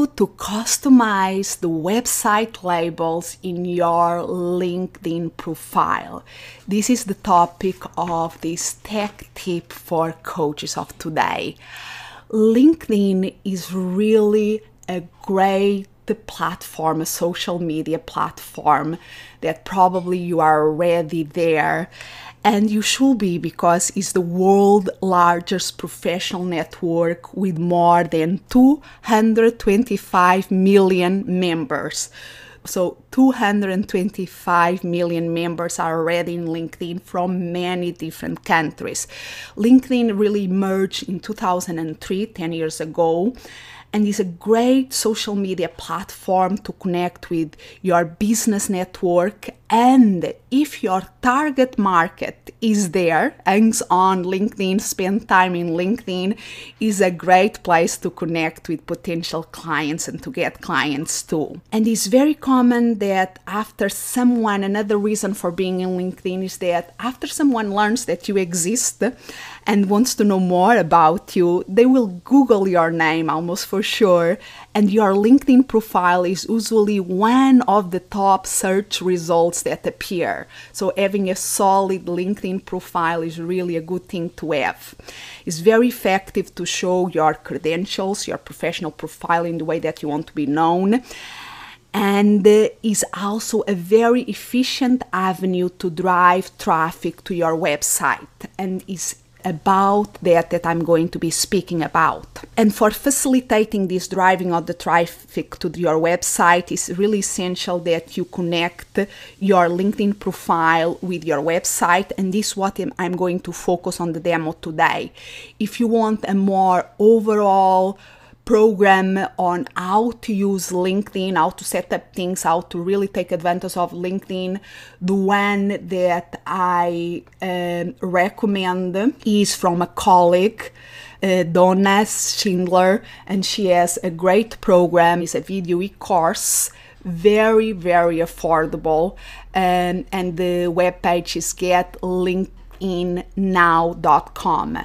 to customize the website labels in your LinkedIn profile. This is the topic of this tech tip for coaches of today. LinkedIn is really a great platform, a social media platform that probably you are already there. And you should be, because it's the world's largest professional network with more than 225 million members. So 225 million members are already in LinkedIn from many different countries. LinkedIn really emerged in 2003, 10 years ago, and is a great social media platform to connect with your business network. And if your target market is there, hangs on LinkedIn, spend time in LinkedIn, is a great place to connect with potential clients and to get clients too. And it's very common that another reason for being in LinkedIn is that after someone learns that you exist and wants to know more about you, they will Google your name almost for sure. And your LinkedIn profile is usually one of the top search results that appear. So having a solid LinkedIn profile is really a good thing to have. It's very effective to show your credentials, your professional profile in the way that you want to be known. And is also a very efficient avenue to drive traffic to your website, and is about that I'm going to be speaking about. And for facilitating this driving of the traffic to your website, it's really essential that you connect your LinkedIn profile with your website, and this is what I'm going to focus on the demo today. If you want a more overall program on how to use LinkedIn, how to set up things, how to really take advantage of LinkedIn, the one that I recommend is from a colleague, Donna Schindler, and she has a great program. It's a video e-course, very, very affordable, and the webpage is getlinkedinnow.com.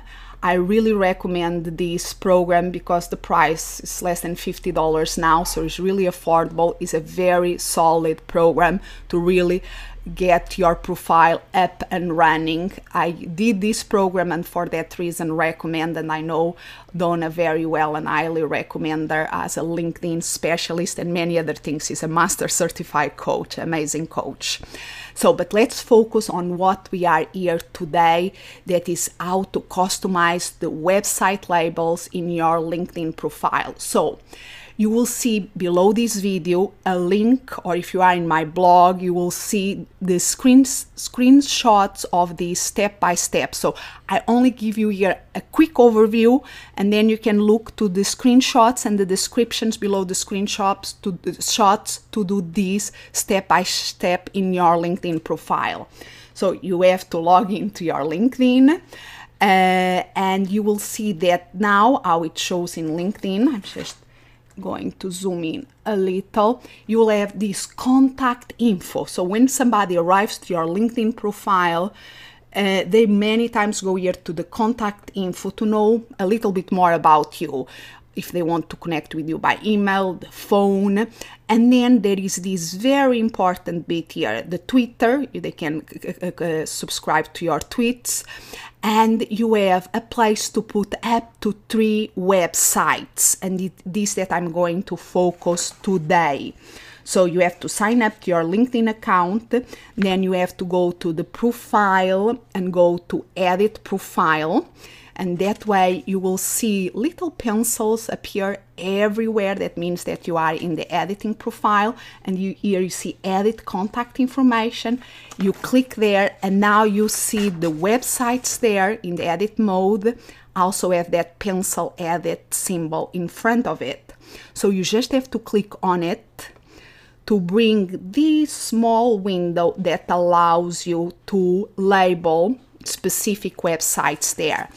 I really recommend this program because the price is less than $50 now, so it's really affordable. It's a very solid program to really get your profile up and running. I did this program, and for that reason recommend, and I know Donna very well and highly recommend her as a LinkedIn specialist and many other things. She's a master certified coach, amazing coach. So, but let's focus on what we are here today, that is how to customize the website labels in your LinkedIn profile. So you will see below this video a link, or if you are in my blog, you will see the screenshots of the step-by-step. So I only give you here a quick overview, and then you can look to the screenshots and the descriptions below the screenshots to do this step-by-step in your LinkedIn profile. So you have to log into your LinkedIn, and you will see that now how it shows in LinkedIn. I'm just going to zoom in a little. You will have this contact info. So when somebody arrives to your LinkedIn profile, they many times go here to the contact info to know a little bit more about you, if they want to connect with you by email, the phone. And then there is this very important bit here, the Twitter. They can subscribe to your tweets. And you have a place to put up to 3 websites. And this that I'm going to focus today. So you have to sign up to your LinkedIn account. Then you have to go to the profile and go to edit profile. And that way you will see little pencils appear everywhere. That means that you are in the editing profile, and here you see edit contact information. You click there, and now you see the websites there in the edit mode. Also have that pencil edit symbol in front of it. So you just have to click on it to bring this small window that allows you to label specific websites there.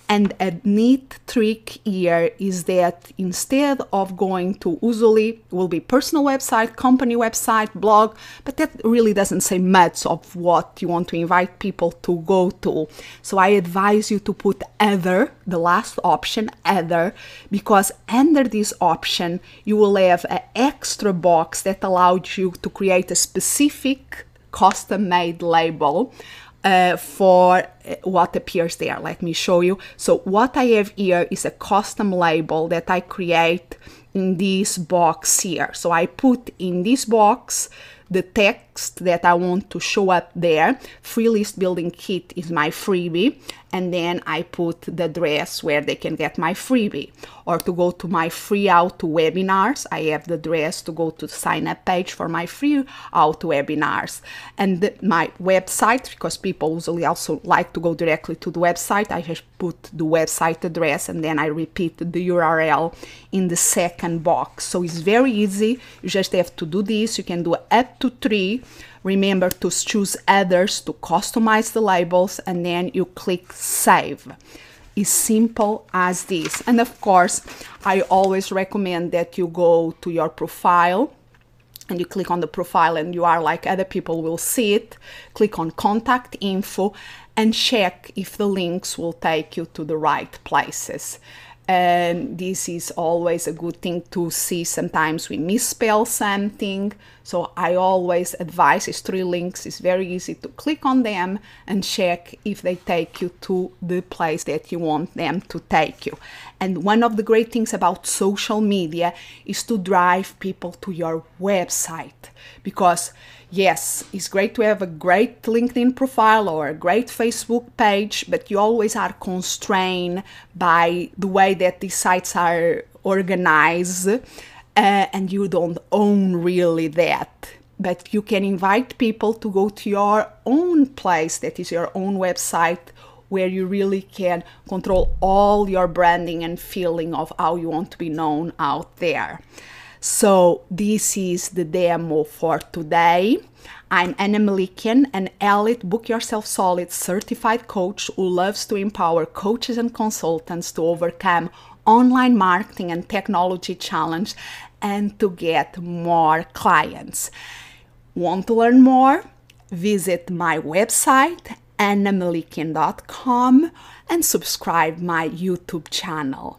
And a neat trick here is that instead of going to, usually will be personal website, company website, blog, but that really doesn't say much of what you want to invite people to go to. So I advise you to put other, the last option, other, because under this option you will have an extra box that allows you to create a specific custom-made label for what appears there. Let me show you. So what I have here is a custom label that I create in this box here. So I put in this box the text that I want to show up there. Free list building kit is my freebie, and then I put the address where they can get my freebie. Or to go to my free out webinars, I have the address to go to the sign up page for my free out webinars. And my website, because people usually also like to go directly to the website, I just put the website address and then I repeat the URL in the second box. So it's very easy. You just have to do this. You can do up to 3. Remember to choose others to customize the labels, and then you click save. It's simple as this. And of course, I always recommend that you go to your profile and you click on the profile, and you are like other people will see it. Click on contact info and check if the links will take you to the right places. And this is always a good thing to see. Sometimes we misspell something, so I always advise these 3 links. It's very easy to click on them and check if they take you to the place that you want them to take you. And one of the great things about social media is to drive people to your website, because yes, it's great to have a great LinkedIn profile or a great Facebook page, but you always are constrained by the way that these sites are organized, and you don't own really that. But you can invite people to go to your own place, that is your own website, where you really can control all your branding and feeling of how you want to be known out there. So this is the demo for today. I'm Anna Melikian, an Elite Book Yourself Solid certified coach who loves to empower coaches and consultants to overcome online marketing and technology challenge and to get more clients. Want to learn more? Visit my website annamelikian.com and subscribe my YouTube channel.